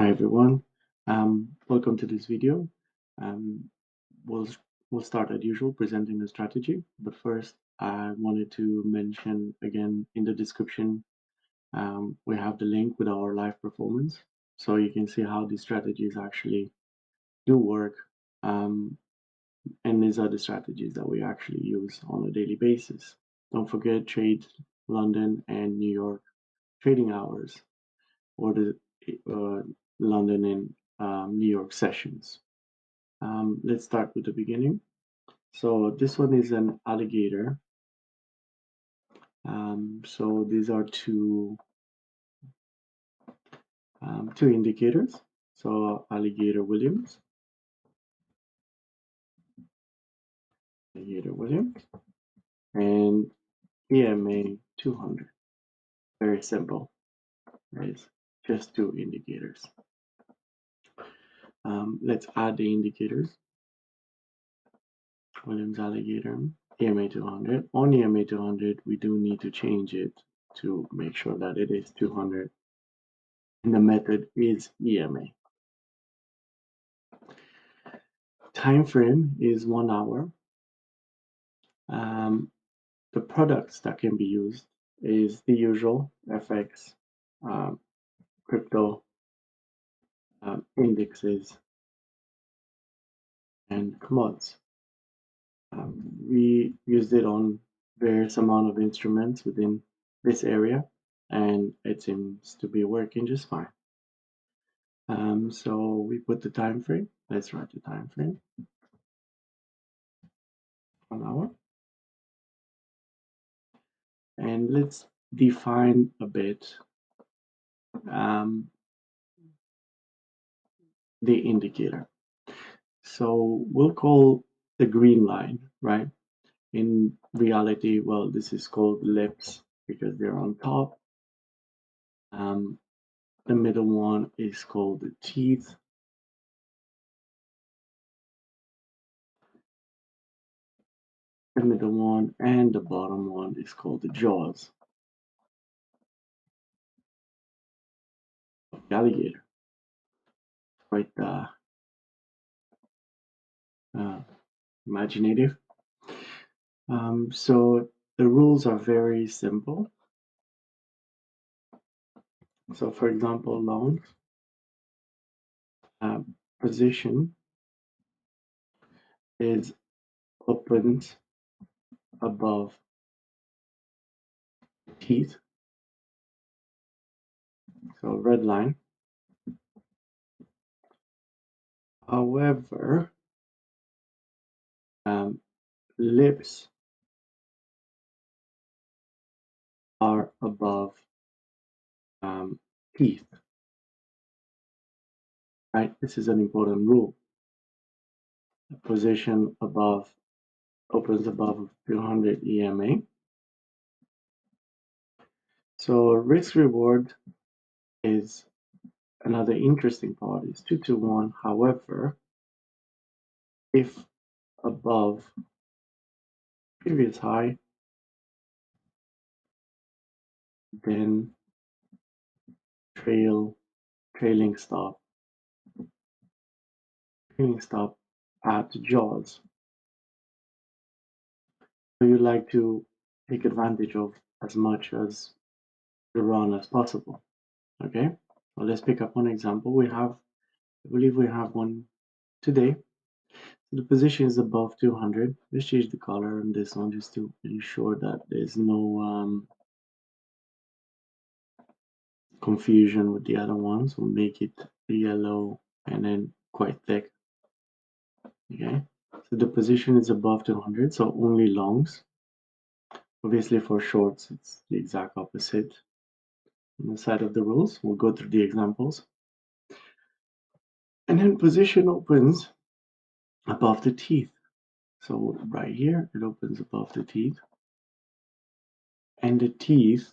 Hi everyone, welcome to this video. Um, we'll we'll start as usual presenting the strategy, but first I wanted to mention again in the description we have the link with our live performance, so you can see how these strategies actually do work, um, and these are the strategies that we actually use on a daily basis. Don't forget trade London and New York trading hours, or the uh, London and New York sessions. Let's start with the beginning. So this one is an alligator. So these are two indicators. So alligator Williams, and EMA 200. Very simple. Right? Just two indicators. Let's add the indicators. Williams alligator, EMA 200. On EMA 200, we do need to change it to make sure that it is 200. And the method is EMA. Time frame is 1 hour. The products that can be used is the usual FX, crypto, indexes, and commodities. We used it on various amount of instruments within this area, and it seems to be working just fine. So we put the time frame. Let's write the time frame. 1 hour. And let's define a bit the indicator. So we'll call the green line, right? In reality, well, this is called lips because they're on top. The middle one is called the teeth. The middle one and the bottom one is called the jaws of the alligator. Quite imaginative. So the rules are very simple. So for example, long position is opened above teeth. So red line. However, lips are above teeth. Right? This is an important rule. The position above opens above 200 EMA. So risk reward is another interesting part. Is 2 to 1. However, if above previous high, then trailing stop at jaws. So you like to take advantage of as much as the run as possible. Okay, well, let's pick up one example. I believe we have one today. So the position is above 200. Let's change the color on this one just to ensure that there's no confusion with the other ones. We'll make it yellow and then quite thick. Okay, so the position is above 200, so only longs. Obviously for shorts, it's the exact opposite. On the side of the rules, we'll go through the examples. And then position opens above the teeth. So right here, it opens above the teeth. And the teeth,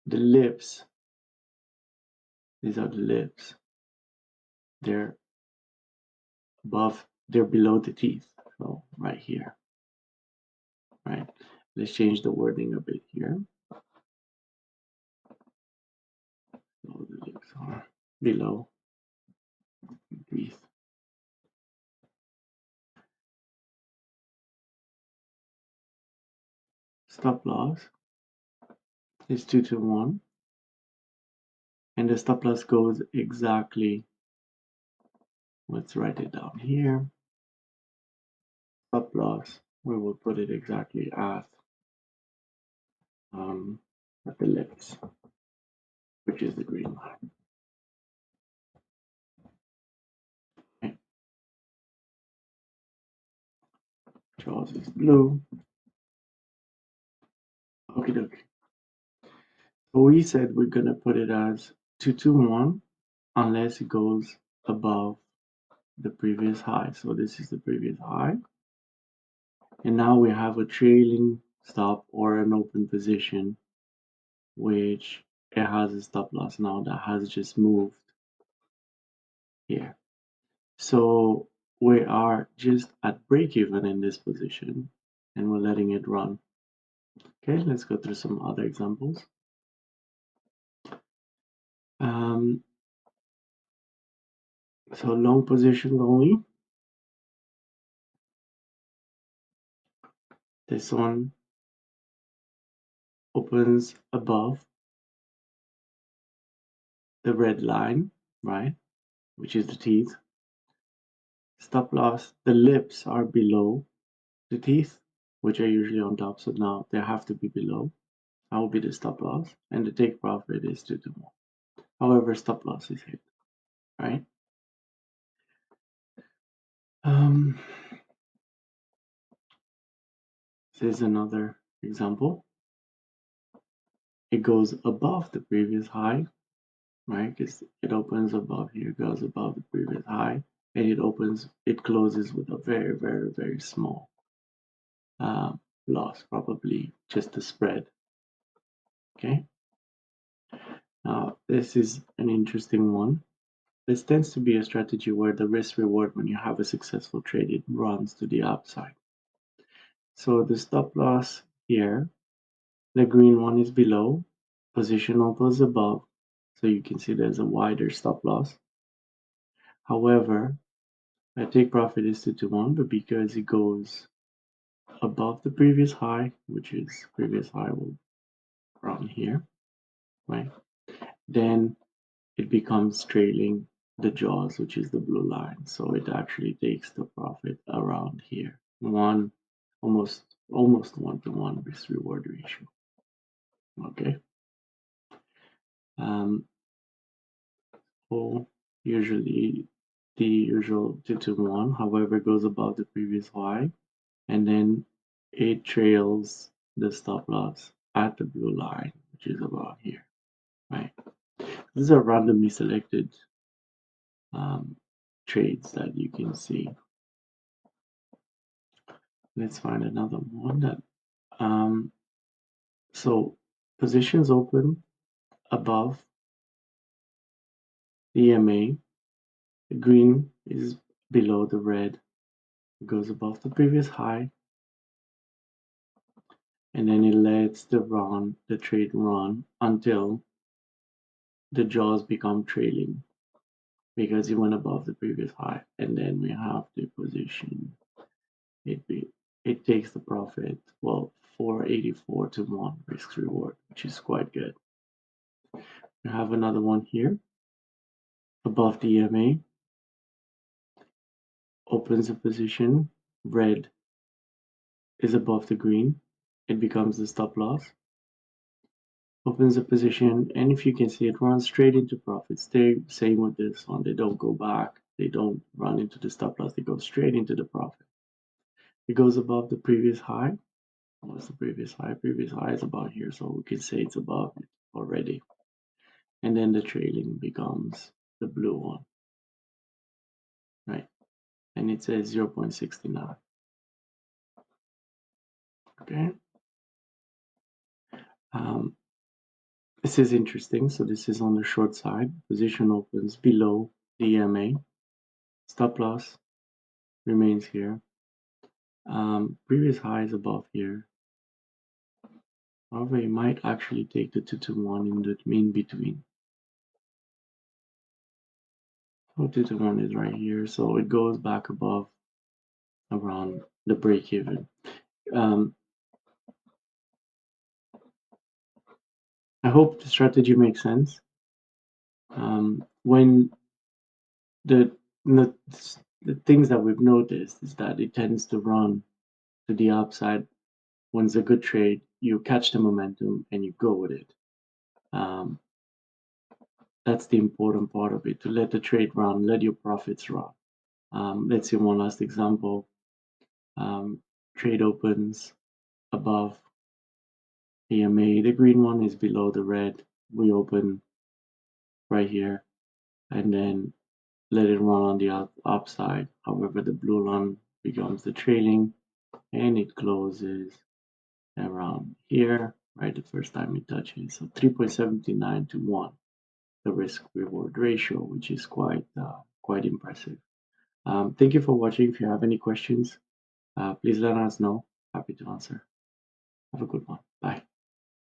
the lips, these are the lips. They're below the teeth. So right here, right? Let's change the wording a bit here. So the lips below these. Stop loss is 2 to 1, and the stop loss goes exactly, let's write it down here. Stop loss, we will put it exactly at the lips, which is the green line. Okay. Jaws is blue. Okie dokie. So we said we're gonna put it as 2 to 1 unless it goes above the previous high. So this is the previous high. And now we have a trailing stop or an open position, which it has a stop loss now that has just moved here. So we are just at break even in this position and we're letting it run. Okay, let's go through some other examples. So long positions only. This one opens above the red line, right? Which is the teeth. Stop loss, the lips are below the teeth, which are usually on top. So now they have to be below. That will be the stop loss. And the take profit is 2 to 1. However, stop loss is hit, right? This is another example. It goes above the previous high, right? Because it opens above here, goes above the previous high, and it closes with a very, very, very small loss, probably just the spread. Okay. Now, this is an interesting one. This tends to be a strategy where the risk reward when you have a successful trade, it runs to the upside. So the stop loss here, the green one is below, position opens above, so you can see there's a wider stop loss. However, my take profit is 2 to 1, but because it goes above the previous high, which is previous high will around here, right? Then it becomes trailing the jaws, which is the blue line. So it actually takes the profit around here. Almost 1-to-1 risk reward ratio. Okay. So usually the usual 2 to 1, however, goes above the previous high, and then it trails the stop loss at the blue line, which is about here, right? These are randomly selected trades that you can see. Let's find another one that so positions open above the EMA. The green is below the red. It goes above the previous high, and then it lets the trade run until the jaws become trailing because it went above the previous high, and then we have the position. It takes the profit, well, 484 to 1 risk reward, which is quite good. We have another one here above the EMA, opens a position, red is above the green, it becomes the stop loss, opens a position, and if you can see, it runs straight into profit. Same with this one, they don't go back, they don't run into the stop loss, they go straight into the profit. It goes above the previous high. What's the previous high? Previous high is about here, so we can say it's above it already. And then the trailing becomes the blue one, right? And it says 0.69. Okay. This is interesting. So this is on the short side. Position opens below the EMA. Stop loss remains here. Previous high is above here. However, you might actually take the 2 to 1 in between. 0.2 to 1 is right here, so it goes back above around the break even. I hope the strategy makes sense. When the, the the things that we've noticed is that it tends to run to the upside. When it's a good trade, you catch the momentum and you go with it. That's the important part of it, to let the trade run, let your profits run. Let's see one last example. Trade opens above EMA. The green one is below the red. We open right here and then let it run on the upside. However, the blue line becomes the trailing and it closes around here, right? The first time it touches. So 3.79 to 1, the risk reward ratio, which is quite impressive. Thank you for watching. If you have any questions, please let us know. Happy to answer. Have a good one. Bye.